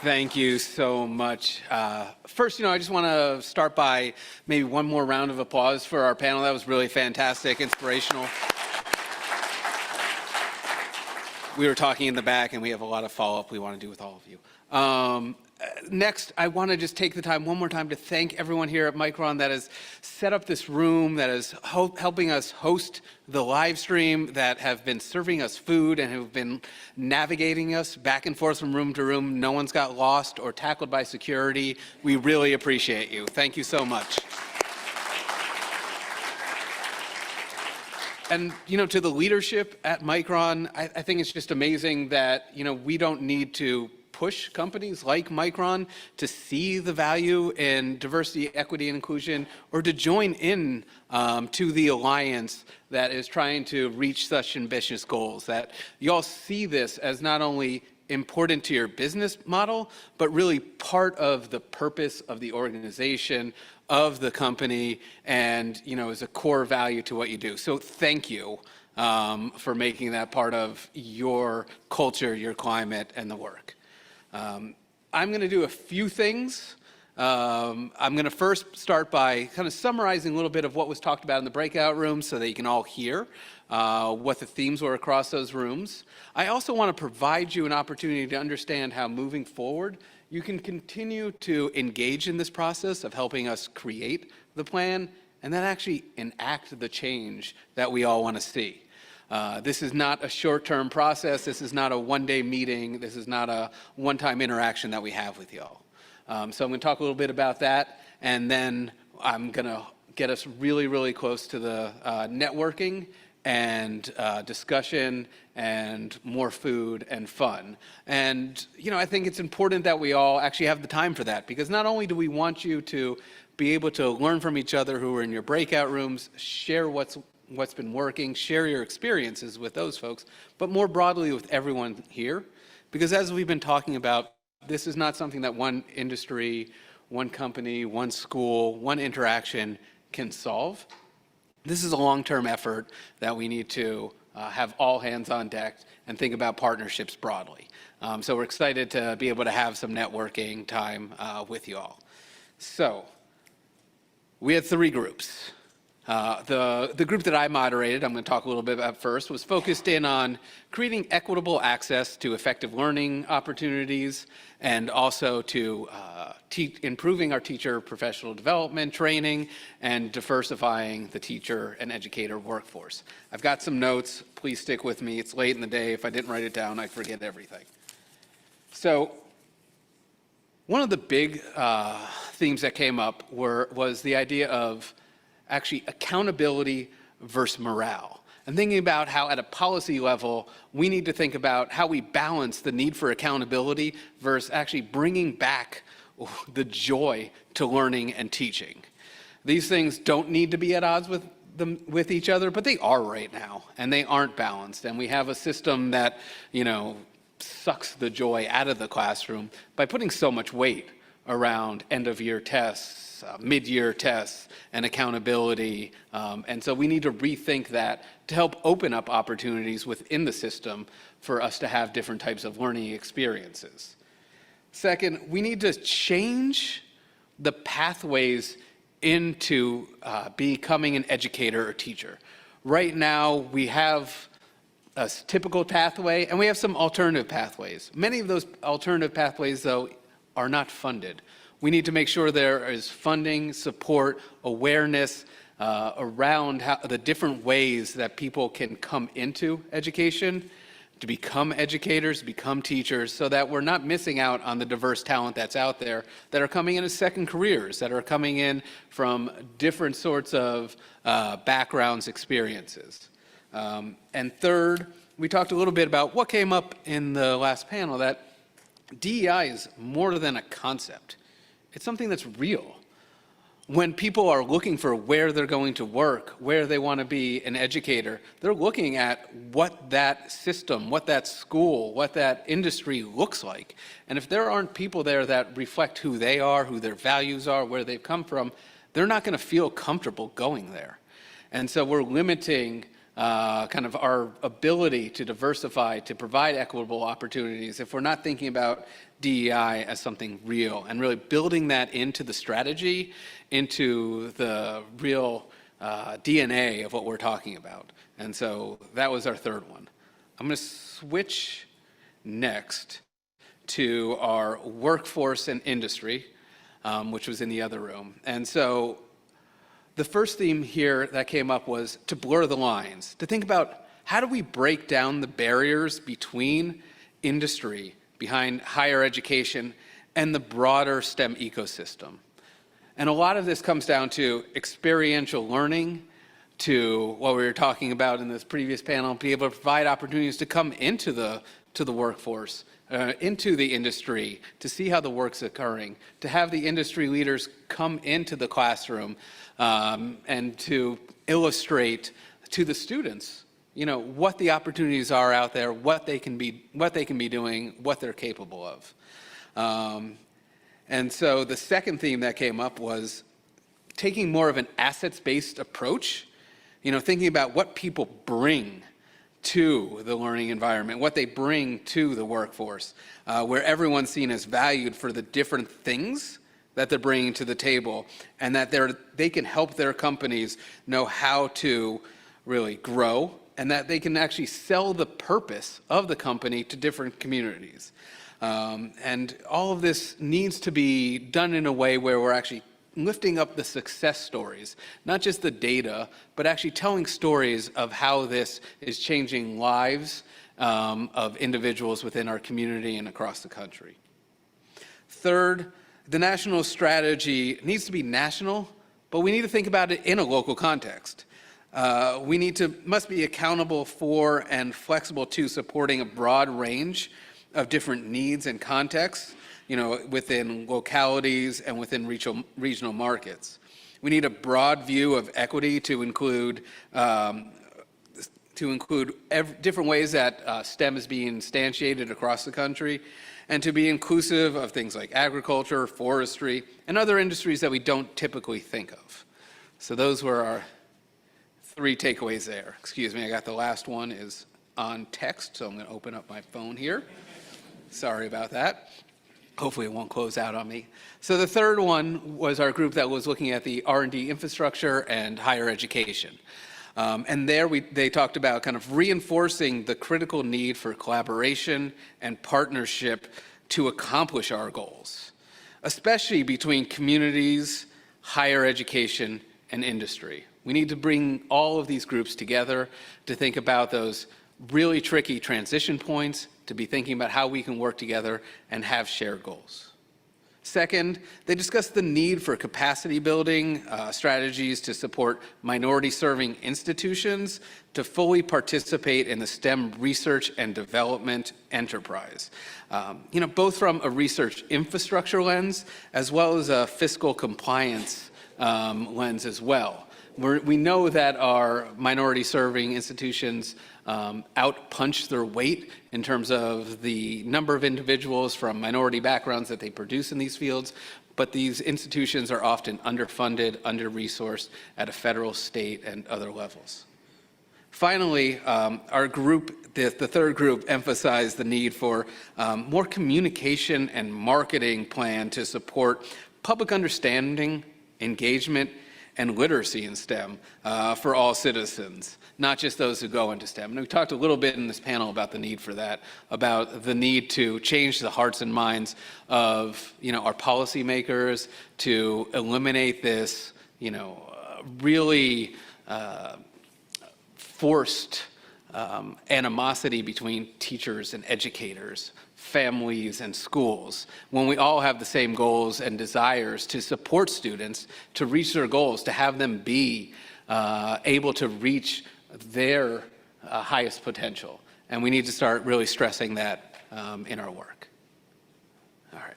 Thank you so much. First, I just want to start by maybe one more round of applause for our panel. That was really fantastic, inspirational. We were talking in the back, and we have a lot of follow-up we want to do with all of you. Next, I want to just take the time one more time to thank everyone here at Micron that has set up this room, that is helping us host the live stream, that have been serving us food and have been navigating us back and forth from room to room. No one's got lost or tackled by security. We really appreciate you. Thank you so much. And, to the leadership at Micron, I think it's just amazing that, we don't need to push companies like Micron to see the value in diversity, equity, and inclusion, or to join in to the alliance that is trying to reach such ambitious goals. That you all see this as not only important to your business model, but really part of the purpose of the organization, of the company, and is a core value to what you do. So thank you for making that part of your culture, your climate, and the work. I'm going to do a few things. I'm going to first start by kind of summarizing a little bit of what was talked about in the breakout rooms so that you can all hear what the themes were across those rooms. I also want to provide you an opportunity to understand how moving forward you can continue to engage in this process of helping us create the plan and then actually enact the change that we all want to see. This is not a short-term process. This is not a one-day meeting. This is not a one-time interaction that we have with y'all. So I'm going to talk a little bit about that, and then I'm going to get us really, really close to the networking and discussion and more food and fun. And, I think it's important that we all actually have the time for that, because not only do we want you to be able to learn from each other who are in your breakout rooms, share what's been working, share your experiences with those folks, but more broadly with everyone here. Because as we've been talking about, this is not something that one industry, one company, one school, one interaction can solve. This is a long-term effort that we need to have all hands on deck and think about partnerships broadly. So we're excited to be able to have some networking time with you all. So we had 3 groups. The group that I moderated, I'm going to talk a little bit about first, was focused in on creating equitable access to effective learning opportunities and also to improving our teacher professional development training and diversifying the teacher and educator workforce. I've got some notes. Please stick with me. It's late in the day. If I didn't write it down, I forget everything. So one of the big themes that came up was the idea of actually accountability versus morale. And thinking about how at a policy level, we need to think about how we balance the need for accountability versus actually bringing back the joy to learning and teaching. These things don't need to be at odds with each other, but they are right now, and they aren't balanced. And we have a system that, sucks the joy out of the classroom by putting so much weight around end-of-year tests, mid-year tests, and accountability. And so we need to rethink that to help open up opportunities within the system for us to have different types of learning experiences. Second, we need to change the pathways into becoming an educator or teacher. Right now, we have a typical pathway, and we have some alternative pathways. Many of those alternative pathways, though, are not funded. We need to make sure there is funding, support, awareness around the different ways that people can come into education, to become educators, become teachers, so that we're not missing out on the diverse talent that's out there that are coming in as second careers, that are coming in from different sorts of backgrounds, experiences. And third, we talked a little bit about what came up in the last panel, that DEI is more than a concept. It's something that's real. When people are looking for where they're going to work, where they want to be an educator, they're looking at what that system, what that school, what that industry looks like. And if there aren't people there that reflect who they are, who their values are, where they've come from, they're not going to feel comfortable going there. And so we're limiting kind of our ability to diversify, to provide equitable opportunities, if we're not thinking about DEI as something real and really building that into the strategy, into the real DNA of what we're talking about. And so that was our third one. I'm going to switch next to our workforce and industry, which was in the other room. And so the first theme here that came up was to blur the lines, to think about how do we break down the barriers between industry, behind higher education, and the broader STEM ecosystem. And a lot of this comes down to experiential learning, to what we were talking about in this previous panel, be able to provide opportunities to come into the workforce, into the industry, to see how the work's occurring, to have the industry leaders come into the classroom and to illustrate to the students, what the opportunities are out there, what they can be doing, what they're capable of. And so the second theme that came up was taking more of an assets-based approach, thinking about what people bring to the learning environment, what they bring to the workforce, where everyone's seen as valued for the different things that they're bringing to the table, and that they can help their companies know how to really grow, and that they can actually sell the purpose of the company to different communities. And all of this needs to be done in a way where we're actually lifting up the success stories, not just the data, but actually telling stories of how this is changing lives of individuals within our community and across the country. Third, the national strategy needs to be national, but we need to think about it in a local context. We must be accountable for and flexible to supporting a broad range of different needs and contexts, within localities and within regional markets. We need a broad view of equity to include different ways that STEM is being instantiated across the country, and to be inclusive of things like agriculture, forestry, and other industries that we don't typically think of. So those were our 3 takeaways there. Excuse me, I got the last one is on text, so I'm going to open up my phone here. Sorry about that. Hopefully it won't close out on me. So the third one was our group that was looking at the R&D infrastructure and higher education. And there they talked about kind of reinforcing the critical need for collaboration and partnership to accomplish our goals, especially between communities, higher education, and industry. We need to bring all of these groups together to think about those really tricky transition points, to be thinking about how we can work together and have shared goals. Second, they discussed the need for capacity building strategies to support minority-serving institutions to fully participate in the STEM research and development enterprise. Both from a research infrastructure lens as well as a fiscal compliance lens as well. We know that our minority-serving institutions outpunch their weight in terms of the number of individuals from minority backgrounds that they produce in these fields, but these institutions are often underfunded, under-resourced at a federal, state, and other levels. Finally, our group, the third group, emphasized the need for more communication and marketing plan to support public understanding, engagement, and literacy in STEM for all citizens, not just those who go into STEM. And we talked a little bit in this panel about the need for that, about the need to change the hearts and minds of our policymakers, to eliminate this really forced animosity between teachers and educators, families and schools, when we all have the same goals and desires to support students to reach their goals, to have them be able to reach their highest potential. And we need to start really stressing that in our work. All right.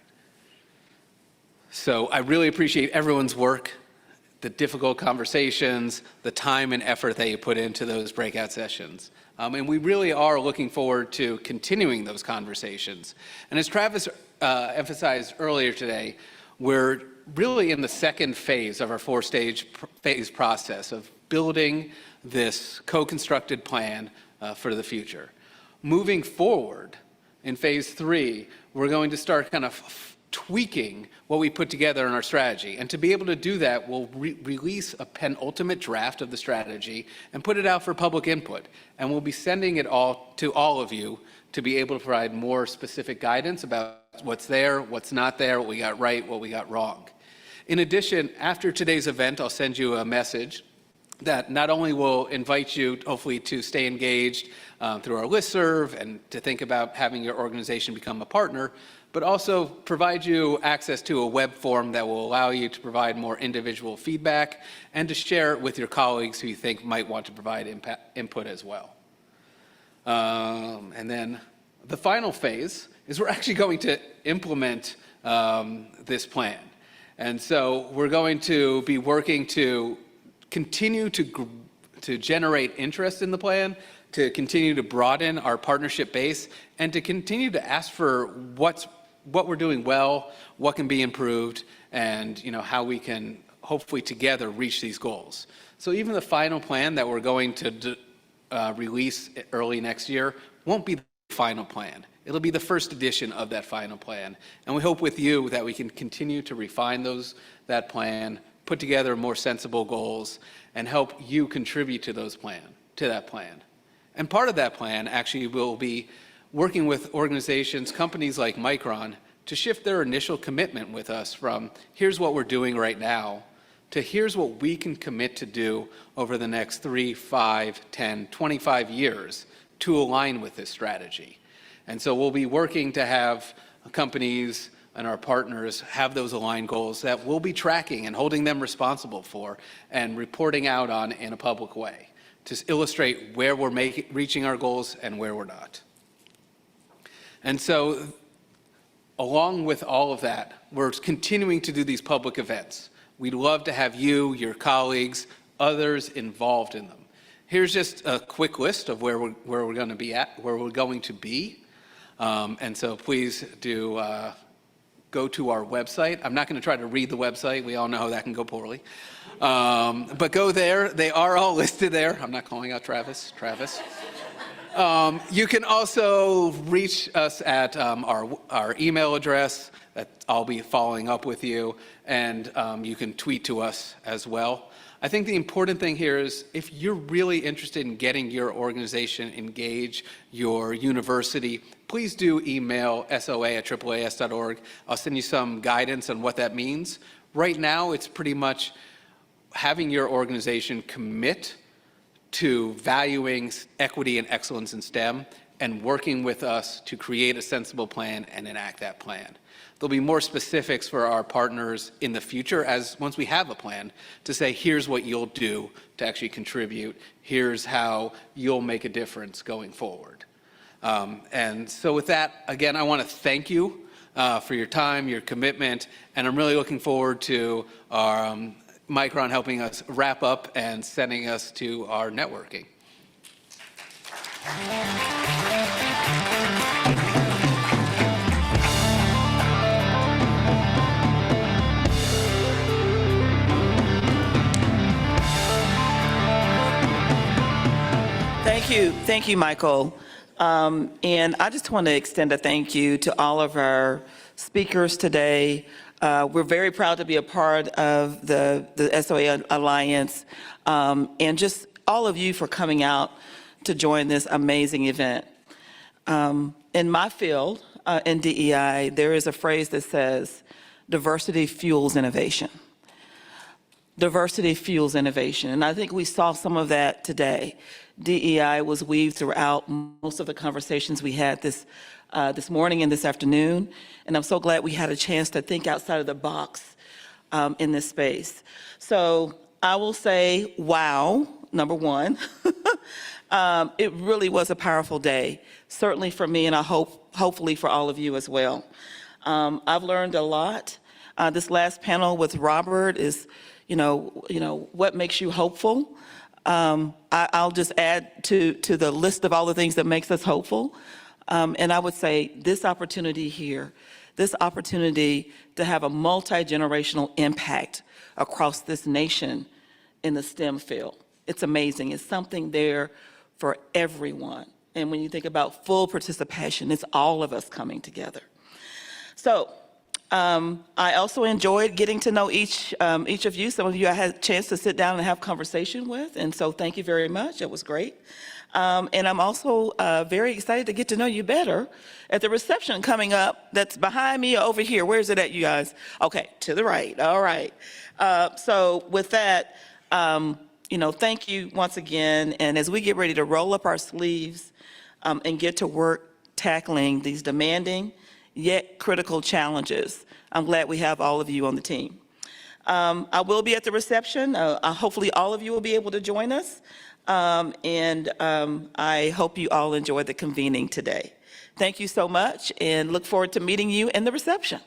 So I really appreciate everyone's work, the difficult conversations, the time and effort that you put into those breakout sessions. And we really are looking forward to continuing those conversations. And as Travis emphasized earlier today, we're really in the second phase of our 4-stage phase process of building this co-constructed plan for the future. Moving forward in phase 3, we're going to start kind of tweaking what we put together in our strategy. And to be able to do that, we'll release a penultimate draft of the strategy and put it out for public input. And we'll be sending it all to all of you to be able to provide more specific guidance about what's there, what's not there, what we got right, what we got wrong. In addition, after today's event, I'll send you a message that not only will invite you, hopefully, to stay engaged through our listserv and to think about having your organization become a partner, but also provide you access to a web form that will allow you to provide more individual feedback and to share it with your colleagues who you think might want to provide input as well. And then the final phase is we're actually going to implement this plan. And so we're going to be working to continue to generate interest in the plan, to continue to broaden our partnership base, and to continue to ask for what we're doing well, what can be improved, and how we can hopefully together reach these goals. So even the final plan that we're going to release early next year won't be the final plan. It'll be the first edition of that final plan. And we hope with you that we can continue to refine that plan, put together more sensible goals, and help you contribute to that plan. And part of that plan actually will be working with organizations, companies like Micron, to shift their initial commitment with us from here's what we're doing right now to here's what we can commit to do over the next 3, 5, 10, 25 years to align with this strategy. And so we'll be working to have companies and our partners have those aligned goals that we'll be tracking and holding them responsible for and reporting out on in a public way to illustrate where we're reaching our goals and where we're not. And so along with all of that, we're continuing to do these public events. We'd love to have you, your colleagues, others involved in them. Here's just a quick list of where we're going to be at, where we're going to be. And so please do go to our website. I'm not going to try to read the website. We all know how that can go poorly. But go there. They are all listed there. I'm not calling out Travis. You can also reach us at our email address that I'll be following up with you, and you can tweet to us as well. I think the important thing here is if you're really interested in getting your organization engaged, your university, please do email soa@AAAS.org. I'll send you some guidance on what that means. Right now, it's pretty much having your organization commit to valuing equity and excellence in STEM and working with us to create a sensible plan and enact that plan. There'll be more specifics for our partners in the future once we have a plan to say, here's what you'll do to actually contribute. Here's how you'll make a difference going forward. And so with that, again, I want to thank you for your time, your commitment, and I'm really looking forward to our Micron helping us wrap up and sending us to our networking. Thank you, Michael. And I just want to extend a thank you to all of our speakers today. We're very proud to be a part of the SOA Alliance, and just all of you for coming out to join this amazing event. In my field, in DEI, there is a phrase that says, diversity fuels innovation. Diversity fuels innovation, and I think we saw some of that today. DEI was weaved throughout most of the conversations we had this morning and this afternoon, and I'm so glad we had a chance to think outside of the box in this space. So I will say, wow, number one. It really was a powerful day, certainly for me, and I hopefully for all of you as well. I've learned a lot. This last panel with Robert is, what makes you hopeful? I'll just add to the list of all the things that makes us hopeful. And I would say this opportunity here, this opportunity to have a multi-generational impact across this nation in the STEM field. It's amazing. It's something there for everyone. And when you think about full participation, it's all of us coming together. So I also enjoyed getting to know each of you. Some of you I had a chance to sit down and have conversation with, and so thank you very much. It was great. And I'm also very excited to get to know you better at the reception coming up that's behind me or over here. Where is it at, you guys? Okay, to the right. All right. So with that, thank you once again. And as we get ready to roll up our sleeves and get to work tackling these demanding yet critical challenges, I'm glad we have all of you on the team. I will be at the reception. Hopefully all of you will be able to join us. And I hope you all enjoy the convening today. Thank you so much and look forward to meeting you in the reception.